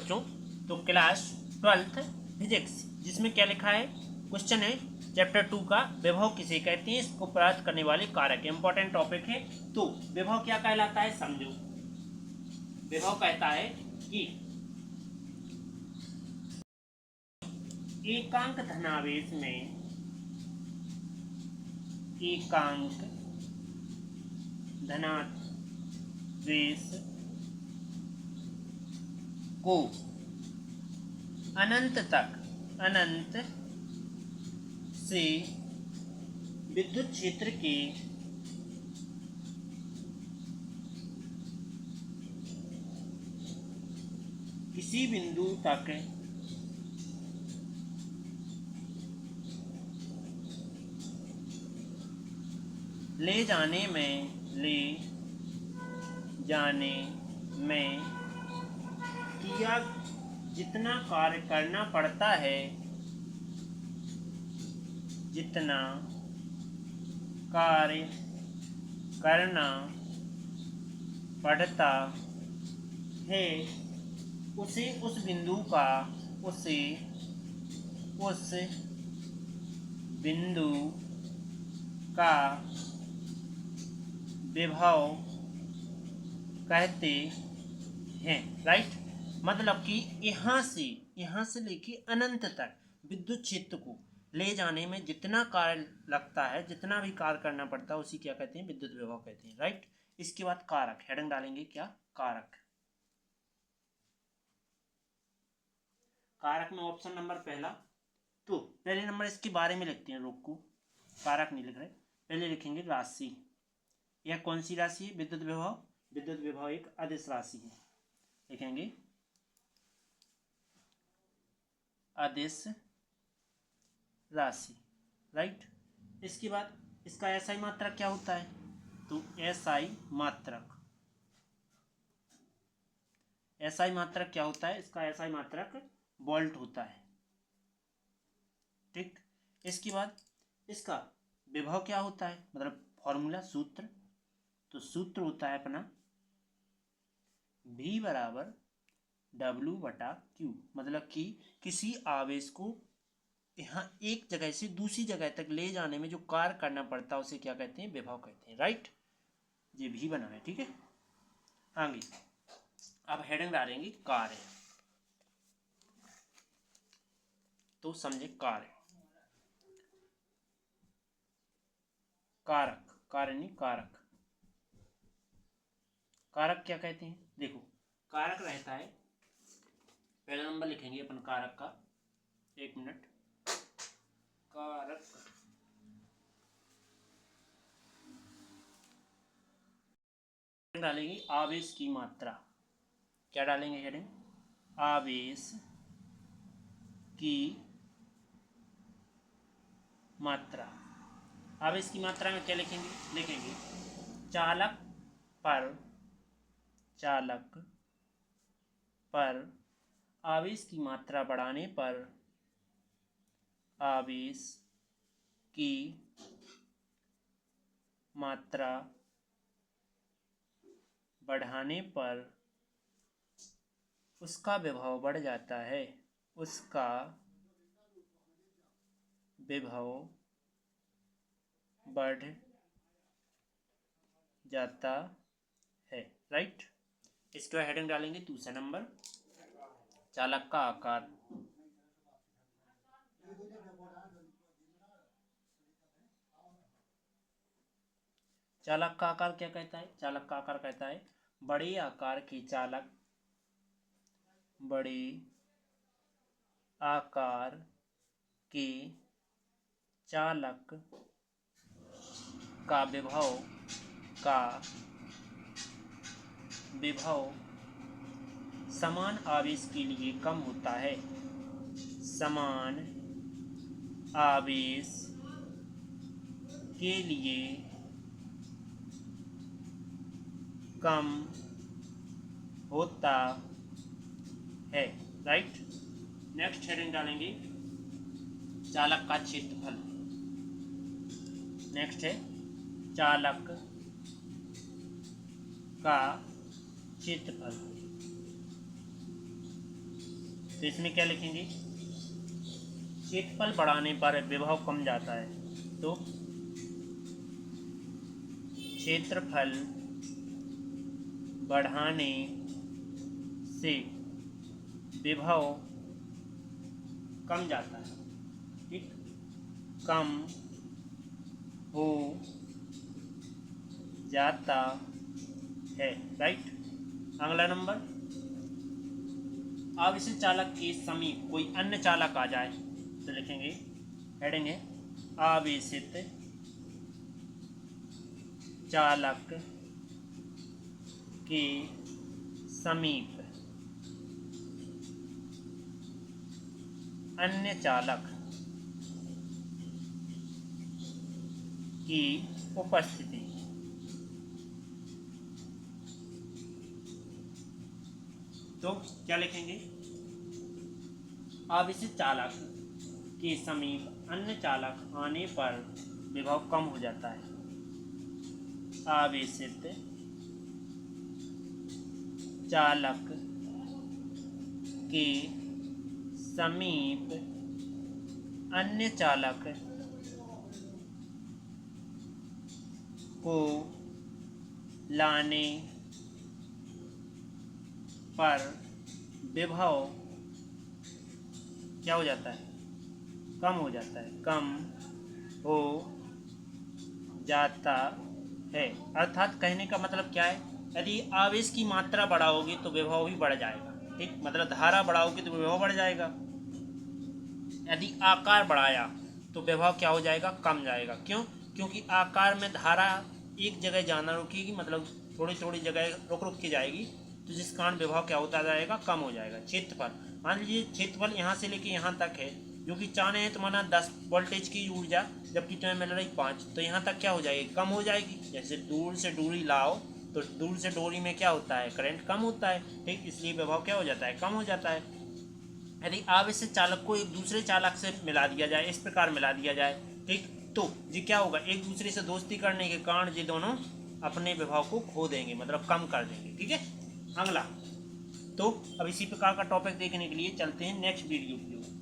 बच्चों, तो class 12th physics जिसमें क्या लिखा है, क्वेश्चन है चैप्टर 2 का विभव किसे कहते हैं, इसको प्राप्त करने वाले कारक, इंपॉर्टेंट टॉपिक है। तो विभव क्या कहलाता है समझो। विभव कहता है कि एकांक धनावेश में एकांक धनावेश को अनंत से विद्युत क्षेत्र के किसी बिंदु तक ले जाने में किया जितना कार्य करना पड़ता है, जितना कार्य करना पड़ता है उसे उस बिंदु का विभव कहते हैं। राइट, मतलब कि यहाँ से लेके अनंत तक विद्युत क्षेत्र को ले जाने में जितना कार्य लगता है, जितना भी कार्य करना पड़ता है, उसी क्या कहते हैं, विद्युत विभव कहते हैं। राइट, इसके बाद कारक, हेडिंग डालेंगे क्या, कारक। कारक में ऑप्शन नंबर पहला, तो पहले नंबर इसके बारे में लिखते हैं, रोको कारक नहीं लिख रहे, पहले लिखेंगे राशि। यह कौन सी राशि है, विद्युत विभव। विद्युत विभव एक अदिश राशि है, लिखेंगे अदिश राशि। राइट, इसके बाद इसका एसआई मात्रक क्या होता है, तो एसआई मात्रक क्या होता है, इसका एसआई मात्रक वोल्ट होता है। ठीक, इसके बाद इसका विभव क्या होता है, मतलब फॉर्मूला, सूत्र, तो सूत्र होता है अपना V बराबर W/Q, मतलब कि किसी आवेश को यहाँ एक जगह से दूसरी जगह तक ले जाने में जो कार्य करना पड़ता है उसे क्या कहते हैं, विभव कहते हैं। राइट, ये भी बना है, ठीक है। आगे अब हेडिंग डालेंगे कार्य, तो समझे कार्य, कारक, कार्य नहीं कारक। कारक क्या कहते हैं, देखो कारक रहता है, पहला नंबर लिखेंगे अपन कारक का, एक मिनट, कारक डालेंगे आवेश की मात्रा, क्या डालेंगे हेडिंग, आवेश की मात्रा। आवेश की मात्रा में क्या लिखेंगे, चालक पर आवेश की मात्रा बढ़ाने पर आवेश की मात्रा बढ़ाने पर उसका विभव बढ़ जाता है, उसका विभव बढ़ जाता है। राइट, इसके बाद हेडिंग डालेंगे दूसरा नंबर, चालक का आकार। चालक का आकार क्या कहता है, चालक का आकार कहता है बड़े आकार के चालक, बड़े आकार के चालक का विभव समान आवेश के लिए कम होता है, समान आवेश के लिए कम होता है। राइट, नेक्स्ट हेडिंग डालेंगे चालक का क्षेत्रफल। नेक्स्ट है चालक का क्षेत्रफल। तो इसमें क्या लिखेंगे, क्षेत्रफल बढ़ाने पर विभव कम जाता है। तो क्षेत्रफल बढ़ाने से विभव कम जाता है, ठीक, कम हो जाता है, राइट। अगला नंबर, आवेशित चालक के समीप कोई अन्य चालक आ जाए तो लिखेंगे, हेडिंग है आवेशित चालक के समीप अन्य चालक की उपस्थिति, तो क्या लिखेंगे, आवेशित चालक के समीप अन्य चालक आने पर विभव कम हो जाता है। आवेशित चालक के समीप अन्य चालक को लाने पर विभव क्या हो जाता है, कम हो जाता है, कम हो जाता है। अर्थात कहने का मतलब क्या है, यदि आवेश की मात्रा बढ़ाओगे तो विभव भी बढ़ जाएगा, ठीक, मतलब धारा बढ़ाओगे तो विभव बढ़ जाएगा। यदि आकार बढ़ाया तो विभव क्या हो जाएगा, कम जाएगा। क्यों, क्योंकि आकार में धारा एक जगह जाना रुकेगी, मतलब थोड़ी थोड़ी जगह रुक रुक के जाएगी, तो जिस कारण विभव क्या होता जाएगा, कम हो जाएगा। क्षेत्रफल, मान लीजिए क्षेत्रफल यहाँ से लेके यहाँ तक है, जो कि चाहने हैं तो माना 10 वोल्टेज की ऊर्जा, जबकि तुम्हें मिल रही 5, तो यहाँ तक क्या हो जाएगी, कम हो जाएगी। जैसे दूर से डोरी लाओ तो दूर से डोरी में क्या होता है, करंट कम होता है, ठीक, इसलिए विभव क्या हो जाता है, कम हो जाता है। यदि आवेशित चालक को एक दूसरे चालक से मिला दिया जाए, इस प्रकार मिला दिया जाए, ठीक, तो ये क्या होगा, एक दूसरे से दोस्ती करने के कारण ये दोनों अपने विभव को खो देंगे, मतलब कम कर देंगे, ठीक है। अगला, तो अब इसी प्रकार का टॉपिक देखने के लिए चलते हैं नेक्स्ट वीडियो की ओर।